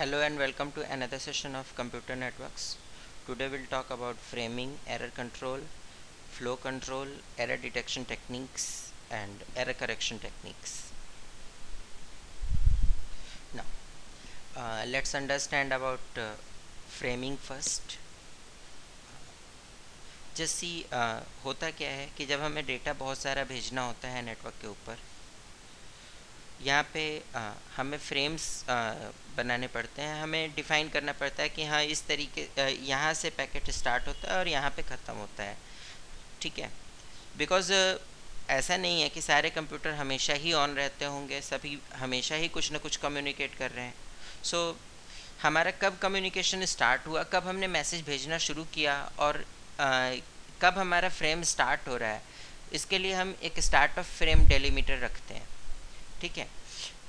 Hello and welcome to another session of Computer Networks. Today we'll talk about framing, error control, flow control, error detection techniques and error correction techniques. Now, let's understand about framing first. जैसी होता क्या है कि जब हमें data बहुत सारा भेजना होता है नेटवर्क के ऊपर, यहाँ पे हमें फ्रेम्स बनाने पड़ते हैं, हमें डिफ़ाइन करना पड़ता है कि हाँ इस तरीके यहाँ से पैकेट स्टार्ट होता है और यहाँ पे ख़त्म होता है, ठीक है। बिकॉज़ ऐसा नहीं है कि सारे कंप्यूटर हमेशा ही ऑन रहते होंगे, सभी हमेशा ही कुछ ना कुछ कम्युनिकेट कर रहे हैं। सो हमारा कब कम्युनिकेशन स्टार्ट हुआ, कब हमने मैसेज भेजना शुरू किया और कब हमारा फ्रेम स्टार्ट हो रहा है, इसके लिए हम एक स्टार्ट ऑफ फ्रेम डेलीमीटर रखते हैं, ठीक है।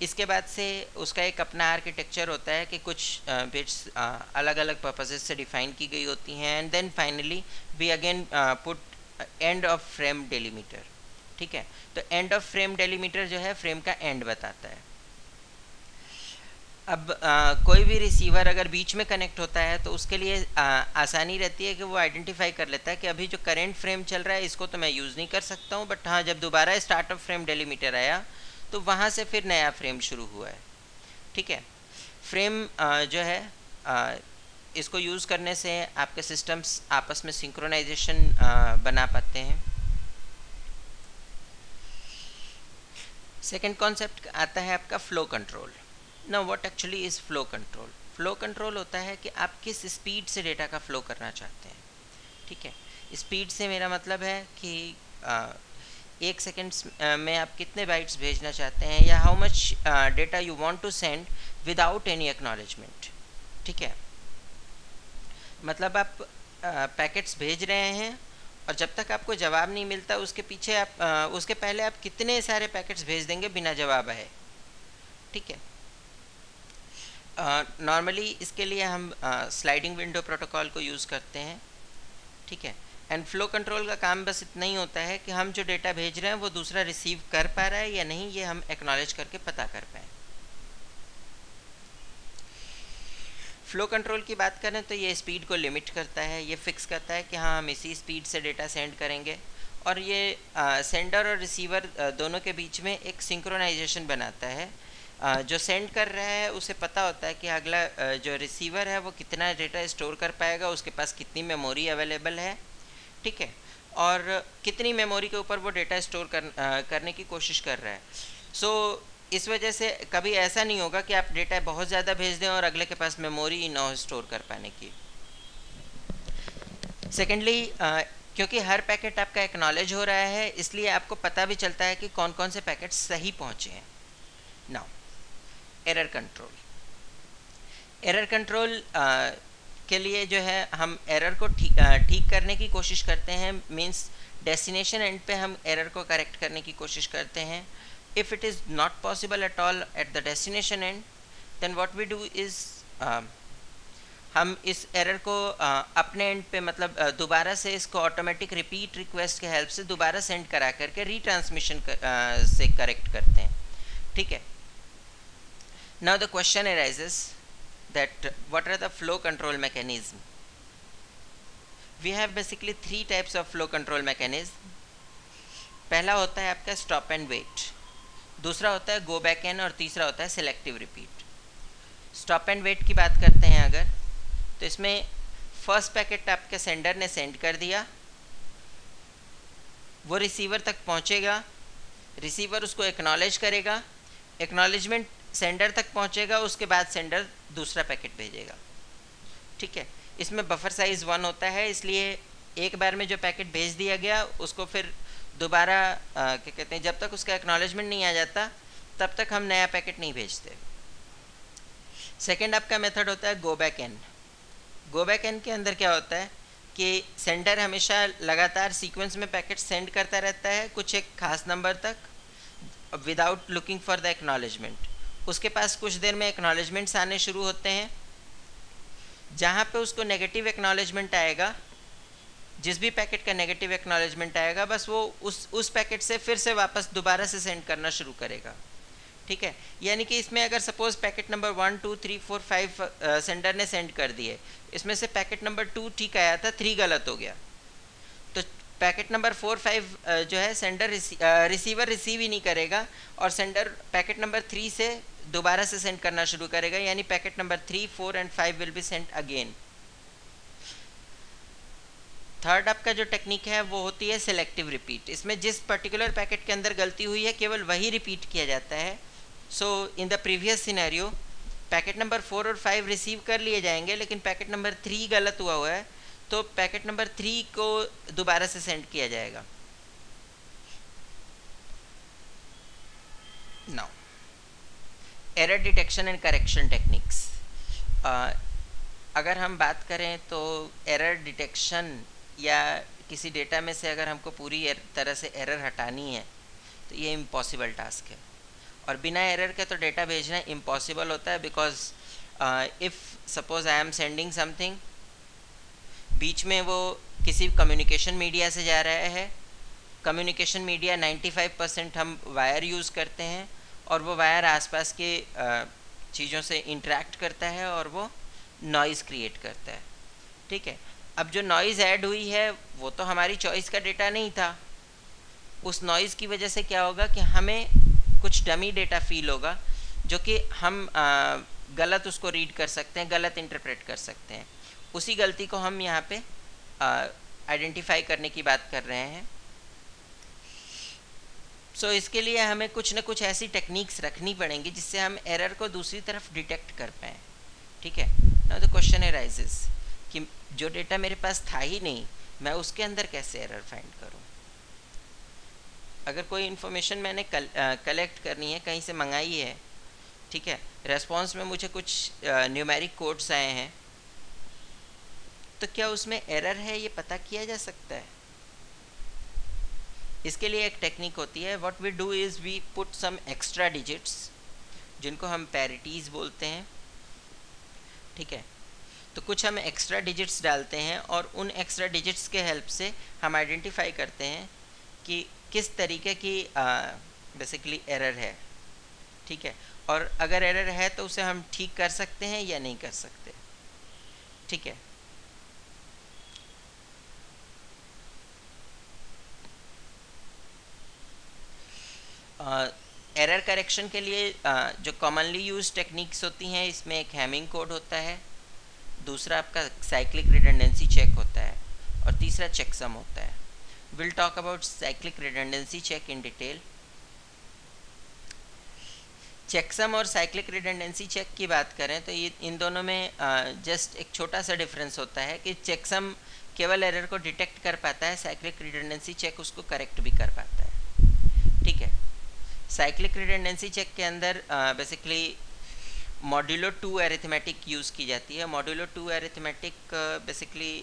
इसके बाद से उसका एक अपना आर्किटेक्चर होता है कि कुछ बिट्स अलग अलग पर्पसेस से डिफाइन की गई होती हैं and then finally we again put end of frame delimiter, ठीक है। तो एंड ऑफ फ्रेम डेलीमीटर जो है फ्रेम का एंड बताता है। अब कोई भी रिसीवर अगर बीच में कनेक्ट होता है तो उसके लिए आसानी रहती है कि वो आइडेंटिफाई कर लेता है कि अभी जो करेंट फ्रेम चल रहा है इसको तो मैं यूज़ नहीं कर सकता हूँ, बट हाँ जब दोबारा स्टार्ट ऑफ फ्रेम डेलीमीटर आया तो वहाँ से फिर नया फ्रेम शुरू हुआ है, ठीक है। फ्रेम जो है इसको यूज़ करने से आपके सिस्टम्स आपस में सिंक्रोनाइजेशन बना पाते हैं। सेकेंड कॉन्सेप्ट आता है आपका flow control. Now what actually is flow control? Flow control होता है कि आप किस स्पीड से डेटा का फ्लो करना चाहते हैं, ठीक है। स्पीड से मेरा मतलब है कि 1 सेकेंड में आप कितने बाइट्स भेजना चाहते हैं या how much data you want to send without any acknowledgement, ठीक है। मतलब आप पैकेट्स भेज रहे हैं और जब तक आपको जवाब नहीं मिलता उसके पीछे आप उसके पहले आप कितने सारे पैकेट्स भेज देंगे बिना जवाब आए, ठीक है। नॉर्मली इसके लिए हम स्लाइडिंग विंडो प्रोटोकॉल को यूज़ करते हैं, ठीक है। एंड फ्लो कंट्रोल का काम बस इतना ही होता है कि हम जो डेटा भेज रहे हैं वो दूसरा रिसीव कर पा रहा है या नहीं, ये हम एक्नॉलेज करके पता कर पाए। फ्लो कंट्रोल की बात करें तो ये स्पीड को लिमिट करता है, ये फिक्स करता है कि हाँ हम इसी स्पीड से डेटा सेंड करेंगे और ये सेंडर और रिसीवर दोनों के बीच में एक सिंक्रोनाइजेशन बनाता है। जो सेंड कर रहा है उसे पता होता है कि अगला जो रिसीवर है वो कितना डेटा स्टोर कर पाएगा, उसके पास कितनी मेमोरी अवेलेबल है, ठीक है, और कितनी मेमोरी के ऊपर वो डेटा स्टोर करने की कोशिश कर रहा है। सो इस वजह से कभी ऐसा नहीं होगा कि आप डेटा बहुत ज़्यादा भेज दें और अगले के पास मेमोरी ना हो स्टोर कर पाने की। सेकेंडली क्योंकि हर पैकेट आपका एक्नॉलेज हो रहा है इसलिए आपको पता भी चलता है कि कौन कौन से पैकेट सही पहुँचे हैं। Now error control. Error control के लिए जो है हम एरर को ठीक करने की कोशिश करते हैं, मीन्स डेस्टिनेशन एंड पे हम एरर को करेक्ट करने की कोशिश करते हैं। If it is not possible at all at the destination end, then what we do is हम इस एरर को अपने एंड पे मतलब दोबारा से इसको ऑटोमेटिक रिपीट रिक्वेस्ट के हेल्प से दोबारा सेंड करा करके रीट्रांसमिशन से करेक्ट करते हैं, ठीक है। Now the question arises that what are the flow control mechanism? We have basically 3 types of flow control mechanism. पहला होता है आपका stop and wait, दूसरा होता है go back n और तीसरा होता है selective repeat. stop and wait की बात करते हैं अगर, तो इसमें फर्स्ट पैकेट आपके सेंडर ने सेंड कर दिया, वो रिसीवर तक पहुंचेगा, रिसीवर उसको एक्नॉलेज करेगा, एक्नॉलेजमेंट सेंडर तक पहुंचेगा, उसके बाद सेंडर दूसरा पैकेट भेजेगा, ठीक है। इसमें बफर साइज़ 1 होता है, इसलिए एक बार में जो पैकेट भेज दिया गया उसको फिर दोबारा क्या कहते हैं, जब तक उसका एक्नॉलेजमेंट नहीं आ जाता तब तक हम नया पैकेट नहीं भेजते। सेकेंड आपका मेथड होता है go back N. Go back N के अंदर क्या होता है कि सेंडर हमेशा लगातार सीक्वेंस में पैकेट सेंड करता रहता है कुछ एक खास नंबर तक without looking for the acknowledgement. उसके पास कुछ देर में एक्नॉलेजमेंट्स आने शुरू होते हैं, जहाँ पे उसको नेगेटिव एक्नॉलेजमेंट आएगा, जिस भी पैकेट का नेगेटिव एक्नॉलेजमेंट आएगा बस वो उस पैकेट से फिर से वापस दोबारा से सेंड करना शुरू करेगा, ठीक है, यानी कि इसमें अगर सपोज पैकेट नंबर 1 2 3 4 5 सेंडर ने सेंड कर दिए, इसमें से पैकेट नंबर 2 ठीक आया था, 3 गलत हो गया, तो पैकेट नंबर 4 5 जो है सेंडर रिसीवर रिसीव ही नहीं करेगा, और सेंडर पैकेट नंबर 3 से दोबारा से सेंड करना शुरू करेगा, यानी packet number 3 4 and 5 will be sent again. Third आपका जो टेक्निक है वो होती है सिलेक्टिव रिपीट। इसमें जिस पर्टिकुलर पैकेट के अंदर गलती हुई है केवल वही रिपीट किया जाता है। So in the previous scenario packet number 4 और 5 रिसीव कर लिए जाएंगे, लेकिन पैकेट नंबर 3 गलत हुआ है, तो पैकेट नंबर 3 को दोबारा से सेंड किया जाएगा। Now error detection and correction techniques. अगर हम बात करें तो एरर डिटेक्शन या किसी डेटा में से अगर हमको पूरी तरह से एरर हटानी है तो ये इम्पॉसिबल टास्क है, और बिना एरर के तो डेटा भेजना इम्पॉसिबल होता है, because if suppose I am sending something, बीच में वो किसी कम्युनिकेशन मीडिया से जा रहा है, कम्युनिकेशन मीडिया 95% हम वायर यूज़ करते हैं, और वो वायर आसपास के चीज़ों से इंटरेक्ट करता है और वो नॉइज़ क्रिएट करता है। ठीक है, अब जो नॉइज़ ऐड हुई है वो तो हमारी चॉइस का डेटा नहीं था, उस नॉइज़ की वजह से क्या होगा कि हमें कुछ डमी डेटा फील होगा, जो कि हम गलत उसको रीड कर सकते हैं, गलत इंटरप्रेट कर सकते हैं। उसी गलती को हम यहाँ पे आइडेंटिफाई करने की बात कर रहे हैं। सो इसके लिए हमें कुछ ना कुछ ऐसी टेक्निक्स रखनी पड़ेंगी जिससे हम एरर को दूसरी तरफ डिटेक्ट कर पाएँ। ठीक है, नाउ द क्वेश्चन अराइजेस कि जो डेटा मेरे पास था ही नहीं, मैं उसके अंदर कैसे एरर फाइंड करूं। अगर कोई इन्फॉर्मेशन मैंने कलेक्ट करनी है, कहीं से मंगाई है, ठीक है, रेस्पॉन्स में मुझे कुछ न्यूमेरिक कोड्स आए हैं, तो क्या उसमें एरर है ये पता किया जा सकता है। इसके लिए एक टेक्निक होती है, what we do is we put some extra digits, जिनको हम पैरिटीज़ बोलते हैं। ठीक है, तो कुछ हम एक्स्ट्रा डिजिट्स डालते हैं, और उन एक्स्ट्रा डिजिट्स के हेल्प से हम आइडेंटिफाई करते हैं कि किस तरीके की बेसिकली एरर है। ठीक है, और अगर एरर है तो उसे हम ठीक कर सकते हैं या नहीं कर सकते। ठीक है, एरर करेक्शन के लिए जो कॉमनली यूज टेक्निक्स होती हैं, इसमें एक हैमिंग कोड होता है, दूसरा आपका साइक्लिक रिडंडेंसी चेक होता है, और तीसरा चेकसम होता है। Will talk about cyclic redundancy check in detail. Checksum और साइक्लिक रिडंडेंसी चेक की बात करें तो ये इन दोनों में जस्ट एक छोटा सा डिफरेंस होता है कि चेकसम केवल एरर को डिटेक्ट कर पाता है, साइक्लिक रिडंडेंसी चेक उसको करेक्ट भी कर पाता है। ठीक है, साइक्लिक रिडंडेंसी चेक के अंदर बेसिकली मॉड्यूलो 2 अरिथमेटिक यूज़ की जाती है। Modulo 2 arithmetic basically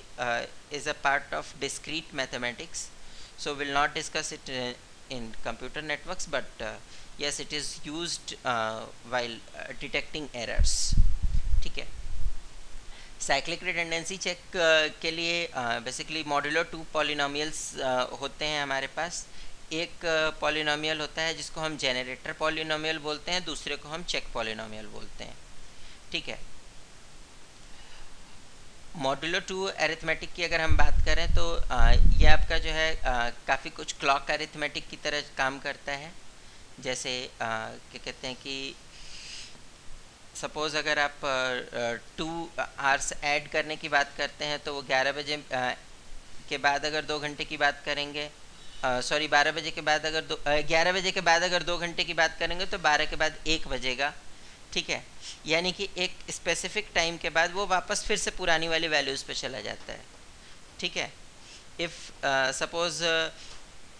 is a part of discrete mathematics, so we'll not discuss it in computer networks, but yes, it is used while detecting errors. ठीक है, cyclic redundancy check के लिए basically modulo 2 polynomials होते हैं हमारे पास। एक polynomial होता है जिसको हम जेनरेटर पॉलिनोमियल बोलते हैं, दूसरे को हम चेक पॉलिनोमियल बोलते हैं। ठीक है, मॉड्यूलो 2 अरिथमेटिक की अगर हम बात करें तो ये आपका जो है काफ़ी कुछ क्लॉक अरिथमेटिक की तरह काम करता है। जैसे क्या कहते हैं कि सपोज़ अगर आप 2 आवर्स ऐड करने की बात करते हैं तो वो 11 बजे के बाद अगर 2 घंटे की बात करेंगे, सॉरी 12 बजे के बाद अगर 11 बजे के बाद अगर 2 घंटे की बात करेंगे तो 12 के बाद 1 बजेगा। ठीक है, यानी कि एक स्पेसिफिक टाइम के बाद वो वापस फिर से पुरानी वाली वैल्यूज़ पे चला जाता है। ठीक है, इफ़ सपोज़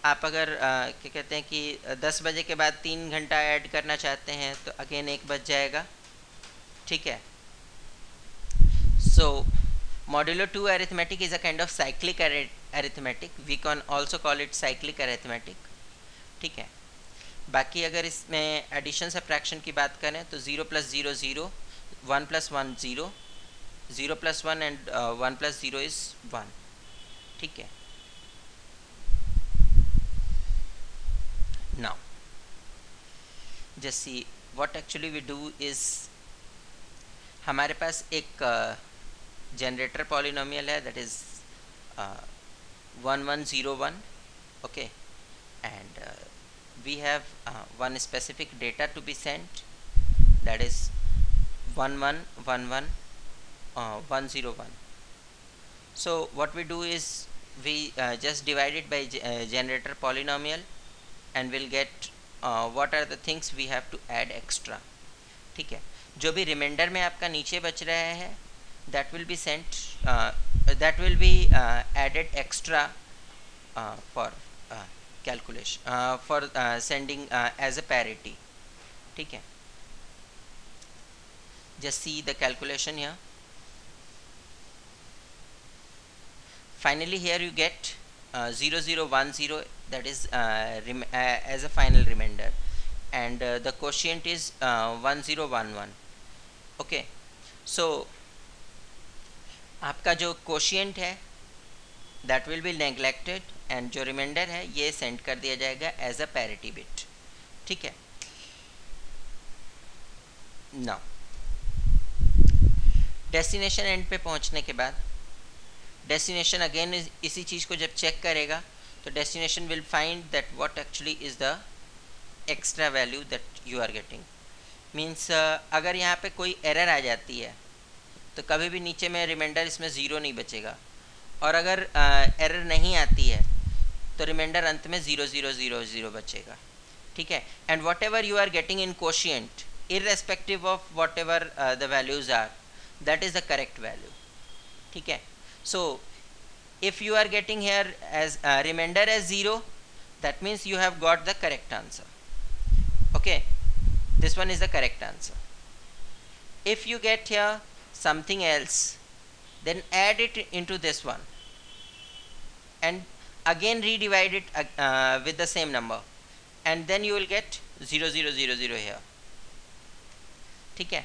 आप अगर क्या कहते हैं कि 10 बजे के बाद 3 घंटा ऐड करना चाहते हैं तो अगेन 1 बज जाएगा। ठीक है, so modulo 2 arithmetic is a kind of cyclic arithmetic, we can also call it cyclic arithmetic. ठीक है, बाकी अगर इसमें एडिशन सब्ट्रैक्शन की बात करें तो 0 + 0 0, 1 + 1 0, 0 + 1 एंड 1 + 0 इज़ 1। ठीक है, now just see what actually we do is, हमारे पास एक जनरेटर पॉलिनोमियल है that is 1101, okay, and we have one specific data to be sent, that is 11101. So what we do is we just divide it by generator polynomial and we'll get what are the things we have to add extra. ठीक है, जो भी reminder में आपका नीचे बच रहा है that will be sent that will be added extra for calculation for sending as a parity. ठीक है, just see the calculation here. Finally here you get 0010, that is as a final remainder, and the quotient is 1011. okay, so आपका जो quotient है that will be neglected and जो remainder है ये send कर दिया जाएगा as a parity bit. ठीक है, now destination end पे पहुंचने के बाद डेस्टिनेशन अगेन इसी चीज़ को जब चेक करेगा तो destination will find that what actually is the extra value that you are getting. Means अगर यहाँ पे कोई एरर आ जाती है तो कभी भी नीचे में रिमाइंडर इसमें ज़ीरो नहीं बचेगा, और अगर एरर नहीं आती है तो रिमाइंडर अंत में 0000 बचेगा. ठीक है, and whatever you are getting in quotient irrespective of whatever the values are, that is the correct value. ठीक है, so if you are getting here as remainder as 0, that means you have got the correct answer. Okay, this one is the correct answer. If you get here something else, then add it into this one and again redivide it with the same number, and then you will get 0000 here. ठीक है,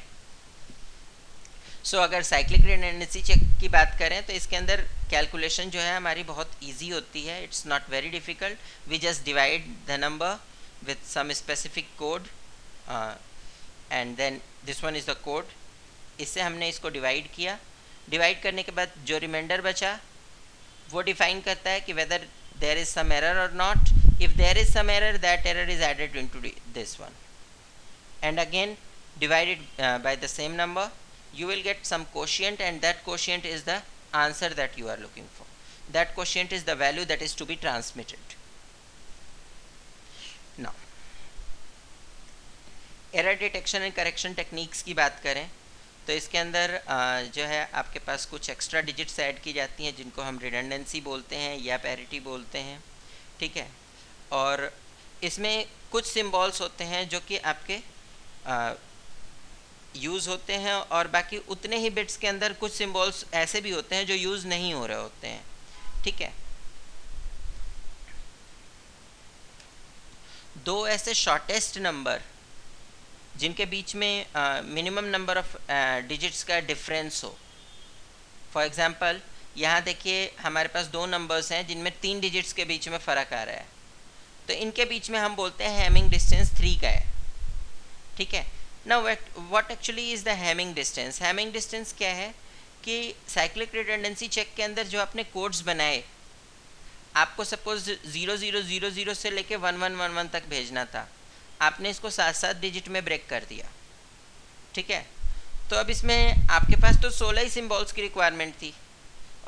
सो अगर cyclic redundancy check की बात करें तो इसके अंदर calculation जो है हमारी बहुत इजी होती है. It's not very difficult. We just divide the number with some specific code and then this one is the code. इससे हमने इसको डिवाइड किया. डिवाइड करने के बाद जो रिमाइंडर बचा वो डिफाइन करता है कि whether there is some error or not. If there is some error, that error is added into this one and again divided by the same number. You will get some quotient, and that quotient is the answer that you are looking for. That quotient is the value that is to be transmitted. Now error detection and correction techniques की बात करें तो इसके अंदर जो है आपके पास कुछ एक्स्ट्रा डिजिट्स ऐड की जाती हैं जिनको हम रिडंडेंसी बोलते हैं या पैरिटी बोलते हैं. ठीक है, और इसमें कुछ सिम्बॉल्स होते हैं जो कि आपके यूज़ होते हैं, और बाकी उतने ही बिट्स के अंदर कुछ सिम्बॉल्स ऐसे भी होते हैं जो यूज़ नहीं हो रहे होते हैं. ठीक है, दो ऐसे शॉर्टेस्ट नंबर जिनके बीच में मिनिमम नंबर ऑफ डिजिट्स का डिफरेंस हो. फॉर एग्जांपल यहाँ देखिए हमारे पास दो नंबर्स हैं जिनमें 3 डिजिट्स के बीच में फ़र्क आ रहा है, तो इनके बीच में हम बोलते हैं हैमिंग डिस्टेंस 3 का है. ठीक है, Now what actually is the Hamming distance? Hamming distance क्या है कि साइक्लिक रिडंडेंसी चेक के अंदर जो आपने कोड्स बनाए, आपको सपोज 0000 से लेके 1111 तक भेजना था, आपने इसको 7 डिजिट में ब्रेक कर दिया. ठीक है, तो अब इसमें आपके पास तो 16 ही सिम्बॉल्स की रिक्वायरमेंट थी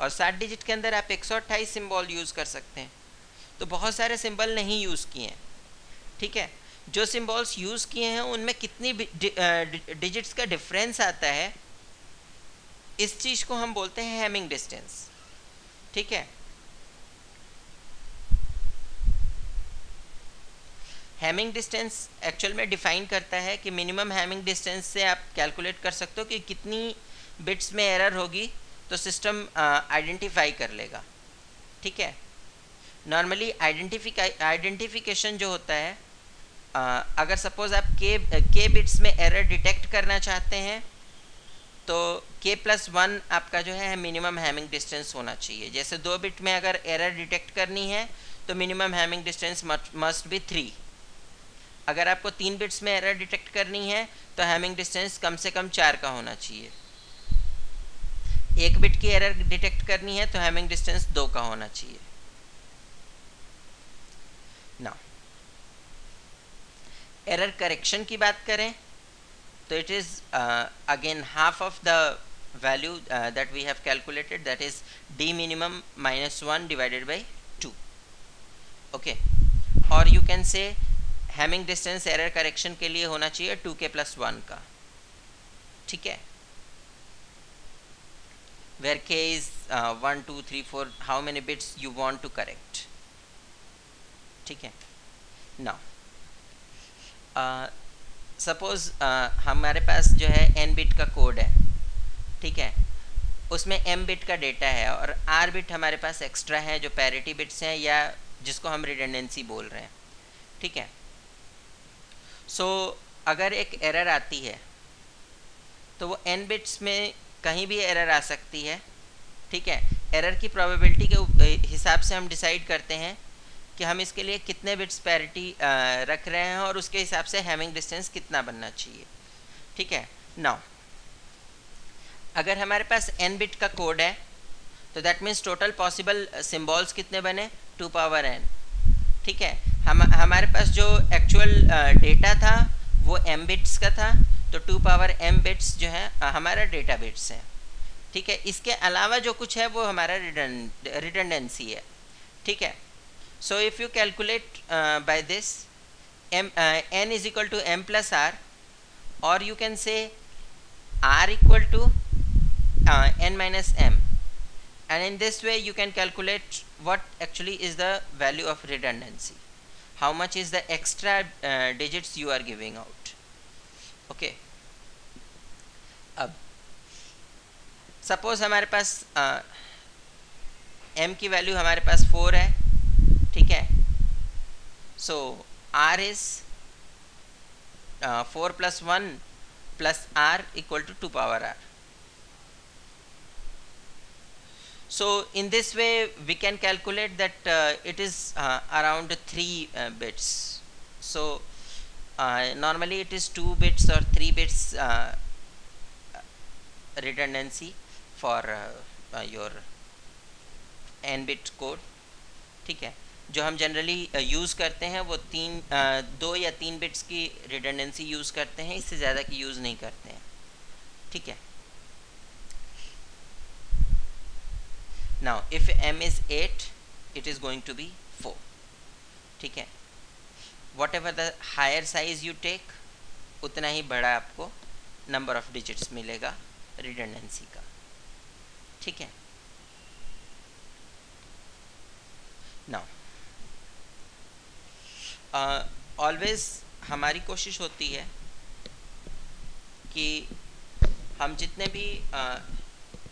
और 7 डिजिट के अंदर आप 128 सिम्बॉल यूज़ कर सकते हैं, तो बहुत सारे सिम्बल नहीं यूज़ किए हैं. ठीक है, जो सिम्बॉल्स यूज़ किए हैं उनमें कितनी डिजिट्स का डिफरेंस आता है, इस चीज़ को हम बोलते हैं हैमिंग डिस्टेंस. ठीक है, हैमिंग डिस्टेंस एक्चुअल में डिफाइन करता है कि मिनिमम हैमिंग डिस्टेंस से आप कैलकुलेट कर सकते हो कि कितनी बिट्स में एरर होगी तो सिस्टम आइडेंटिफाई कर लेगा. ठीक है, नॉर्मली आइडेंटिफिकेशन जो होता है, अगर सपोज़ आप के बिट्स में एरर डिटेक्ट करना चाहते हैं तो k+1 आपका जो है मिनिमम हैमिंग डिस्टेंस होना चाहिए. जैसे 2 बिट में अगर एरर डिटेक्ट करनी है तो minimum Hamming distance must be 3. अगर आपको 3 बिट्स में एरर डिटेक्ट करनी है तो हैमिंग डिस्टेंस कम से कम 4 का होना चाहिए। 1 बिट की एरर डिटेक्ट करनी है तो हैमिंग डिस्टेंस 2 का होना चाहिए। नाउ एरर करेक्शन की बात करें तो it is again half of the value that we have calculated, that is d minimum minus 1 divided by 2. okay, और you can say Hamming distance error correction के लिए होना चाहिए 2k plus 1 का, ठीक है, where k is 1 2 3 4 how many bits you want to correct, ठीक है। now सपोज हमारे पास जो है n बिट का कोड है, ठीक है, उसमें m बिट का डेटा है और r बिट हमारे पास एक्स्ट्रा है जो पैरिटी बिट्स हैं या जिसको हम रिडंडेंसी बोल रहे हैं, ठीक है। सो अगर एक एरर आती है तो वो n बिट्स में कहीं भी एरर आ सकती है, ठीक है। एरर की प्रोबेबिलिटी के हिसाब से हम डिसाइड करते हैं कि हम इसके लिए कितने बिट्स पैरिटी रख रहे हैं और उसके हिसाब से हैमिंग डिस्टेंस कितना बनना चाहिए, ठीक है। नाउ अगर हमारे पास n बिट का कोड है तो that means total possible symbols कितने बने 2 पावर n, ठीक है। हमारे पास जो एक्चुअल डेटा था वो m बिट्स का था, तो 2 पावर m बिट्स जो है हमारा डेटा बिट्स है, ठीक है। इसके अलावा जो कुछ है वो हमारा रिडंडेंसी है, ठीक है। So if you calculate by this n is equal to m plus r, और you can say r equal to n minus m, and in this way you can calculate what actually is the value of redundancy, how much is the extra digits you are giving out, okay। अब suppose हमारे पास m की value हमारे पास 4 है, ठीक है। सो r is 4 plus 1 plus r equal to 2 power r. So in this way we can calculate that it is around 3 bits. So normally it is 2 bits or 3 bits redundancy for your n bit code, ठीक है। जो हम generally use करते हैं वो 2 या 3 bits की redundancy use करते हैं, इससे ज़्यादा की यूज़ नहीं करते हैं, ठीक है। Now if m is 8 it is going to be 4, ठीक है। whatever the higher size you take उतना ही बड़ा आपको नंबर ऑफ डिजिट्स मिलेगा रिडंडेंसी का, ठीक है। Now ऑलवेज हमारी कोशिश होती है कि हम जितने भी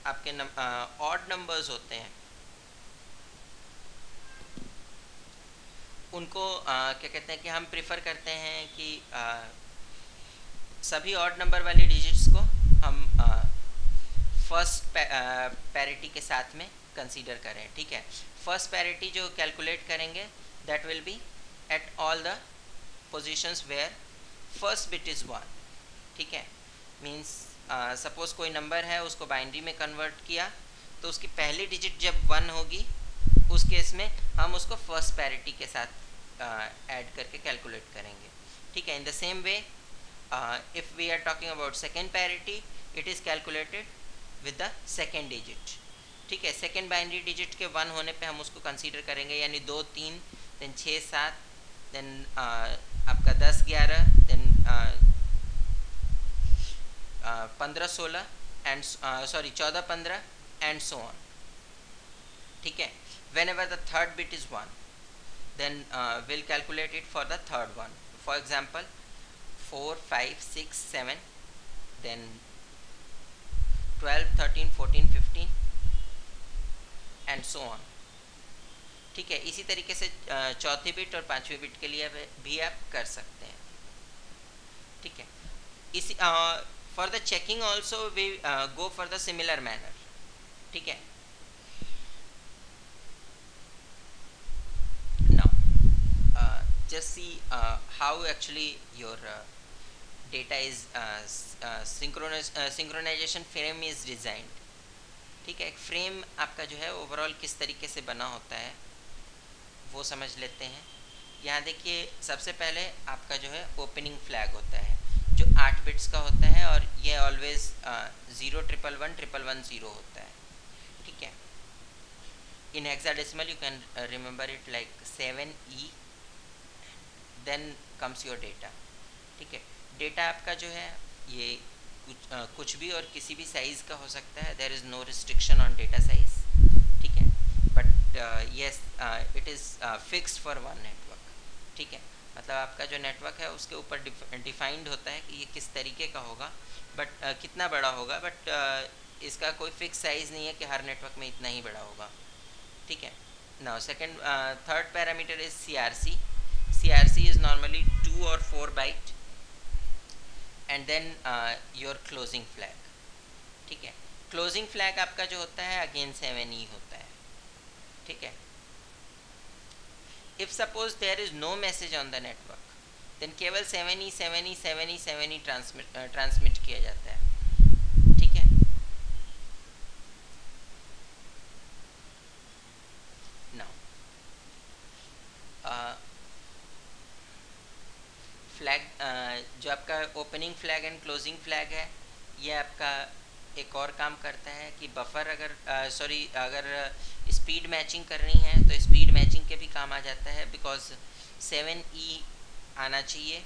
आपके ऑड नंबर्स होते हैं उनको क्या कहते हैं कि हम प्रिफर करते हैं कि सभी ऑड नंबर वाली डिजिट्स को हम फर्स्ट पैरिटी के साथ में कंसीडर करें, ठीक है। फर्स्ट पैरिटी जो कैलकुलेट करेंगे that will be at all the positions where first bit is 1, ठीक है। मीन्स सपोज कोई नंबर है उसको बाइनरी में कन्वर्ट किया तो उसकी पहली डिजिट जब 1 होगी उस केस में हम उसको फर्स्ट पैरिटी के साथ ऐड करके कैलकुलेट करेंगे, ठीक है। In the same way if we are talking about second parity it is calculated with the second digit, ठीक है। सेकेंड बाइनरी डिजिट के 1 होने पे हम उसको कंसीडर करेंगे, यानी 2 3 देन 6 7 देन आपका 10 11 then 15 16 and sorry 14 15 and so on, ठीक है। Whenever the third bit is 1 then will calculate it for the third one, for example 4 5 6 7 then 12 13 14 15 and so on, ठीक है। इसी तरीके से चौथी बिट और पांचवी बिट के लिए भी आप कर सकते हैं, ठीक है। इसी for the checking also we go for the similar manner, ठीक है। Now just see how actually your data is synchronization frame is designed. ठीक है, एक फ्रेम आपका जो है ओवरऑल किस तरीके से बना होता है वो समझ लेते हैं। यहाँ देखिए, सबसे पहले आपका जो है ओपनिंग फ्लैग होता है जो 8 बिट्स का होता है और ये ऑलवेज 0111110 होता है। ठीक है, in hexadecimal you can remember it like 7E, then comes your data. ठीक है, डेटा आपका जो है ये कुछ भी और किसी भी साइज़ का हो सकता है, there is no restriction on data size. ठीक है, but yes it is fixed for one network. ठीक है, मतलब आपका जो नेटवर्क है उसके ऊपर डिफाइंड होता है कि ये किस तरीके का होगा, बट कितना बड़ा होगा, बट इसका कोई फिक्स साइज़ नहीं है कि हर नेटवर्क में इतना ही बड़ा होगा। ठीक है, now second third parameter is CRC. CRC is normally 2 or 4 byte and then your closing flag. ठीक है, क्लोजिंग फ्लैग आपका जो होता है अगेन 7E होता है। ठीक है, if suppose there is no message on the network then केवल 7E ट्रांसमिट किया जाता है। ठीक है, नाउ फ्लैग जो आपका opening flag and closing flag है ये आपका एक और काम करता है कि बफर अगर अगर स्पीड मैचिंग करनी है तो स्पीड मैचिंग के भी काम आ जाता है, बिकॉज 7E आना चाहिए।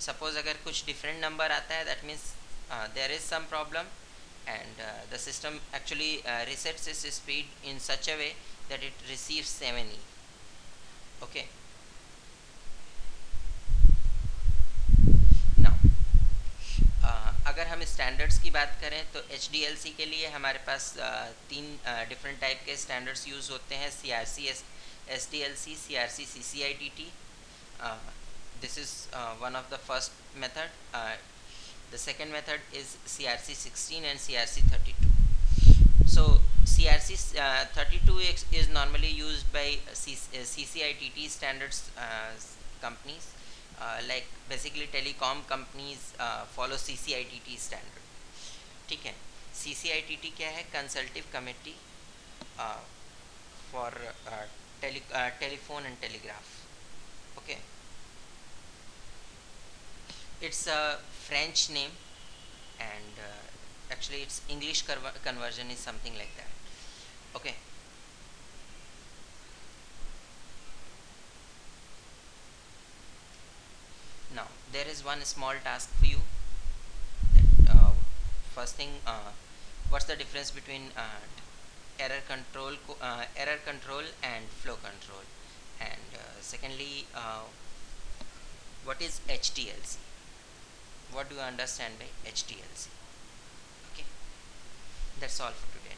सपोज अगर कुछ डिफरेंट नंबर आता है that means there is some problem and the system actually resets its speed in such a way that it receives 7E। Okay, अगर हम स्टैंडर्ड्स की बात करें तो HDLC के लिए हमारे पास तीन डिफरेंट टाइप के स्टैंडर्ड्स यूज़ होते हैं, CRC SDLC, CRC CCIDT. This is one of the first method. The second method is CRC 16 and CRC 32. So CRC 32 is normally used by CCIDT standards companies. Like basically telecom companies follow CCIDT standard. ठीक है, CCIDT क्या है? Consultative committee for telephone and telegraph. Okay, it's a French name and actually its English conversion is something like that. Okay, now there is one small task for you. That first thing, what's the difference between error control and flow control, and secondly, what is HDLC? What do you understand by HDLC? Okay, that's all for today.